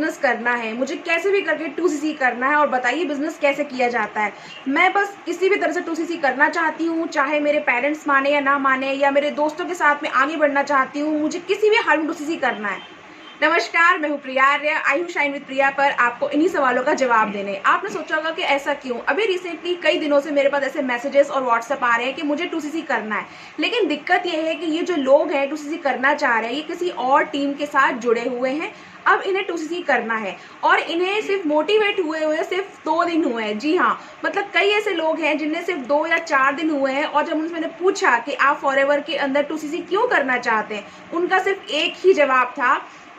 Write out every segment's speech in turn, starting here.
Business करना है, मुझे कैसे भी करके 2cc करना है और बताइए बिजनेस कैसे किया जाता है। मैं बस किसी भी तरह से 2cc करना चाहती हूँ, चाहे मेरे पेरेंट्स माने या ना माने, या मेरे दोस्तों के साथ में आगे बढ़ना चाहती हूँ, मुझे किसी भी हाल में 2cc करना है। नमस्कार, मैं हूँ प्रिया आर्य, आई हूँ शाइन विद प्रिया पर आपको इन्हीं सवालों का जवाब देने। आपने सोचा होगा कि ऐसा क्यों। अभी रिसेंटली कई दिनों से मेरे पास ऐसे मैसेजेस और व्हाट्सएप आ रहे हैं कि मुझे 2cc करना है, लेकिन दिक्कत ये है कि ये जो लोग हैं 2cc करना चाह रहे हैं, ये किसी और टीम के साथ जुड़े हुए हैं। अब इन्हें 2cc करना है और इन्हें सिर्फ मोटिवेट हुए सिर्फ 2 दिन हुए हैं। जी हाँ, मतलब कई ऐसे लोग हैं जिन्हें सिर्फ 2 या 4 दिन हुए हैं, और जब उनसे मैंने पूछा कि आप फॉरएवर के अंदर 2cc क्यों करना चाहते हैं, उनका सिर्फ एक ही जवाब था,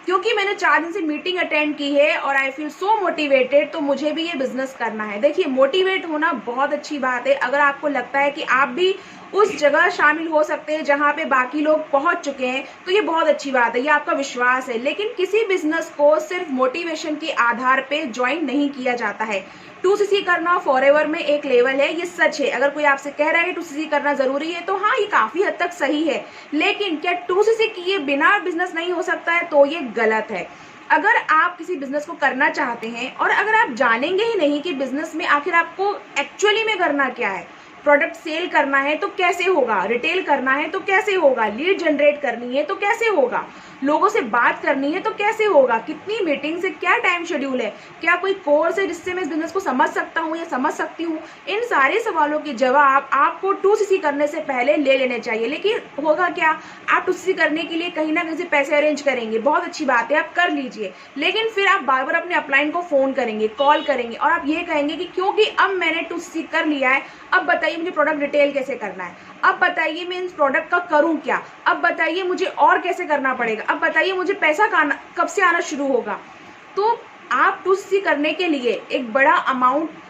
क्योंकि मैंने 4 दिन से मीटिंग अटेंड की है और आई फील सो मोटिवेटेड, तो मुझे भी ये बिजनेस करना है। देखिए, मोटिवेट होना बहुत अच्छी बात है। अगर आपको लगता है कि आप भी उस जगह शामिल हो सकते हैं जहां पे बाकी लोग पहुंच चुके हैं, तो ये बहुत अच्छी बात है, ये आपका विश्वास है। लेकिन किसी बिजनेस को सिर्फ मोटिवेशन के आधार पे ज्वाइन नहीं किया जाता है। 2cc करना फॉरएवर में एक लेवल है, ये सच है। अगर कोई आपसे कह रहा है कि 2cc करना जरूरी है, तो हाँ, ये काफी हद तक सही है। लेकिन क्या 2cc किए बिना बिजनेस नहीं हो सकता है? तो ये गलत है। अगर आप किसी बिजनेस को करना चाहते हैं और अगर आप जानेंगे ही नहीं कि बिजनेस में आखिर आपको एक्चुअली में करना क्या है, प्रोडक्ट सेल करना है तो कैसे होगा, रिटेल करना है तो कैसे होगा, लीड जनरेट करनी है तो कैसे होगा, लोगों से बात करनी है तो कैसे होगा, कितनी मीटिंग से क्या टाइम शेड्यूल है, क्या कोई कोर्स है जिससे मैं इस बिजनेस को समझ सकता हूँ या समझ सकती हूँ, इन सारे सवालों के जवाब आपको 2cc करने से पहले ले लेने चाहिए। लेकिन होगा क्या, आप 2cc करने के लिए कहीं ना कहीं से पैसे अरेंज करेंगे, बहुत अच्छी बात है, आप कर लीजिए। लेकिन फिर आप बार बार अपने अपलाइन को फोन करेंगे, कॉल करेंगे और आप ये कहेंगे कि क्योंकि अब मैंने 2cc कर लिया है, अब बताइए मुझे प्रोडक्ट रिटेल कैसे करना है, अब बताइए मैं इस प्रोडक्ट का करूं क्या, अब बताइए मुझे और कैसे करना पड़ेगा, अब बताइए मुझे पैसा कब से आना शुरू होगा। तो आप 2cc करने के लिए एक बड़ा अमाउंट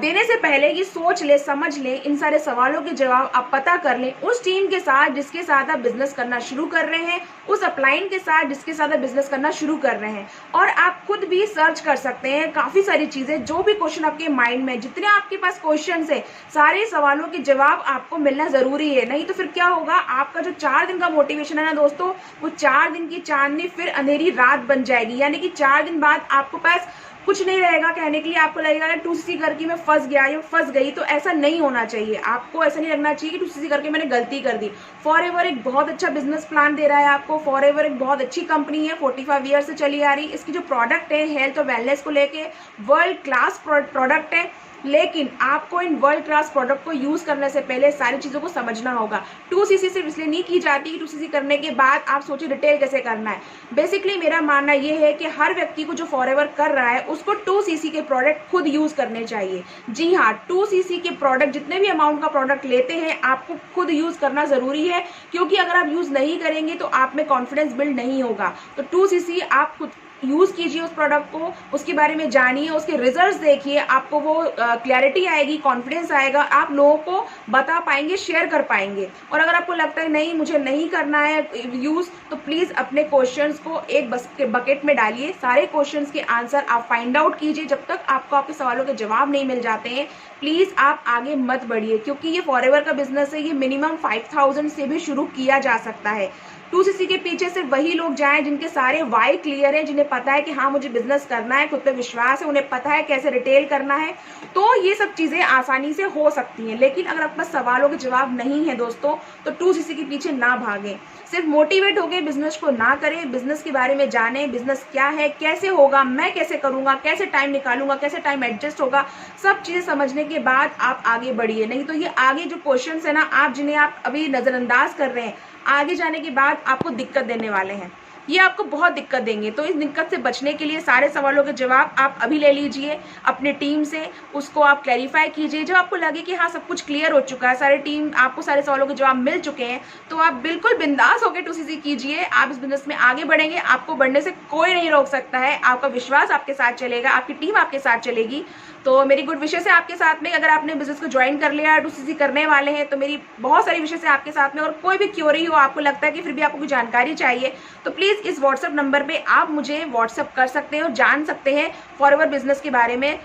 देने से पहले ये सोच ले, समझ ले, इन सारे सवालों के जवाब आप पता कर लें उस टीम के साथ जिसके साथ आप बिजनेस करना शुरू कर रहे हैं, उस अपलाइन के साथ जिसके साथ आप बिजनेस करना शुरू कर रहे हैं। और आप खुद भी सर्च कर सकते हैं काफी सारी चीजें, जो भी क्वेश्चन आपके माइंड में, जितने आपके पास क्वेश्चन है, सारे सवालों के जवाब आपको मिलना जरूरी है। नहीं तो फिर क्या होगा, आपका जो 4 दिन का मोटिवेशन है ना दोस्तों, वो 4 दिन की चांदनी फिर अंधेरी रात बन जाएगी। यानी कि 4 दिन बाद आपको पास कुछ नहीं रहेगा कहने के लिए, आपको लगेगा कि 2cc करके मैं फंस गया या फंस गई। तो ऐसा नहीं होना चाहिए, आपको ऐसा नहीं लगना चाहिए कि 2cc करके मैंने गलती कर दी। फॉरएवर एक बहुत अच्छा बिजनेस प्लान दे रहा है आपको। फॉरएवर एक बहुत अच्छी कंपनी है, 45 ईयर से चली आ रही। इसकी जो प्रोडक्ट है हेल्थ और वेलनेस को लेके वर्ल्ड क्लास प्रोडक्ट है, लेकिन आपको इन वर्ल्ड क्लास प्रोडक्ट को यूज करने से पहले सारी चीजों को समझना होगा। 2cc सिर्फ इसलिए नहीं की जाती, 2cc करने के बाद आप सोचिए रिटेल कैसे करना है। बेसिकली मेरा मानना यह है कि हर व्यक्ति को जो फॉरएवर कर रहा है उसको 2cc के प्रोडक्ट खुद यूज करने चाहिए। जी हाँ, 2cc के प्रोडक्ट, जितने भी अमाउंट का प्रोडक्ट लेते हैं, आपको खुद यूज करना जरूरी है, क्योंकि अगर आप यूज नहीं करेंगे तो आप में कॉन्फिडेंस बिल्ड नहीं होगा। तो 2cc आप खुद यूज कीजिए उस प्रोडक्ट को, उसके बारे में जानिए, उसके रिजल्ट्स देखिए, आपको वो क्लैरिटी आएगी, कॉन्फिडेंस आएगा, आप लोगों को बता पाएंगे, शेयर कर पाएंगे। और अगर आपको लगता है नहीं मुझे नहीं करना है यूज, तो प्लीज अपने क्वेश्चंस को एक बकेट में डालिए, सारे क्वेश्चंस के आंसर आप फाइंड आउट कीजिए। जब तक आपको आपके सवालों के जवाब नहीं मिल जाते हैं, प्लीज आप आगे मत बढ़िए, क्योंकि ये फॉरएवर का बिजनेस है, ये मिनिमम 5000 से भी शुरू किया जा सकता है। 2cc के पीछे सिर्फ वही लोग जाएं जिनके सारे वाई क्लियर हैं, जिन्हें पता है कि हाँ मुझे बिजनेस करना है, खुद पे विश्वास है, उन्हें पता है कैसे रिटेल करना है। तो ये सब चीजें आसानी से हो सकती हैं। लेकिन अगर आपके पास सवालों के जवाब नहीं है दोस्तों, तो 2cc के पीछे ना भागें, सिर्फ मोटिवेट हो गए बिजनेस को ना करें। बिजनेस के बारे में जानें, बिजनेस क्या है, कैसे होगा, मैं कैसे करूंगा, कैसे टाइम निकालूंगा, कैसे टाइम एडजस्ट होगा, सब चीजें समझने के बाद आप आगे बढ़िए। नहीं तो ये आगे जो क्वेश्चन है ना, आप जिन्हें आप अभी नजरअंदाज कर रहे हैं, आगे जाने के बाद आपको दिक्कत देने वाले हैं, ये आपको बहुत दिक्कत देंगे। तो इस दिक्कत से बचने के लिए सारे सवालों के जवाब आप अभी ले लीजिए अपने टीम से, उसको आप क्लैरिफाई कीजिए। जब आपको लगे कि हाँ सब कुछ क्लियर हो चुका है, सारे टीम आपको सारे सवालों के जवाब मिल चुके हैं, तो आप बिल्कुल बिंदास होकर 2cc कीजिए। आप इस बिजनेस में आगे बढ़ेंगे, आपको बढ़ने से कोई नहीं रोक सकता है। आपका विश्वास आपके साथ चलेगा, आपकी टीम आपके साथ चलेगी। तो मेरी गुड विशेष है आपके साथ में। अगर आपने बिजनेस को ज्वाइन कर लिया, 2cc करने वाले हैं, तो मेरी बहुत सारी विशेष है आपके साथ में। और कोई भी क्यूरी हो, आपको लगता है कि फिर भी आपको कोई जानकारी चाहिए, तो प्लीज इस व्हाट्सएप नंबर पे आप मुझे व्हाट्सएप कर सकते हैं और जान सकते हैं फॉरएवर बिजनेस के बारे में।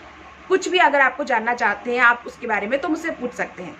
कुछ भी अगर आपको जानना चाहते हैं आप उसके बारे में, तो मुझसे पूछ सकते हैं।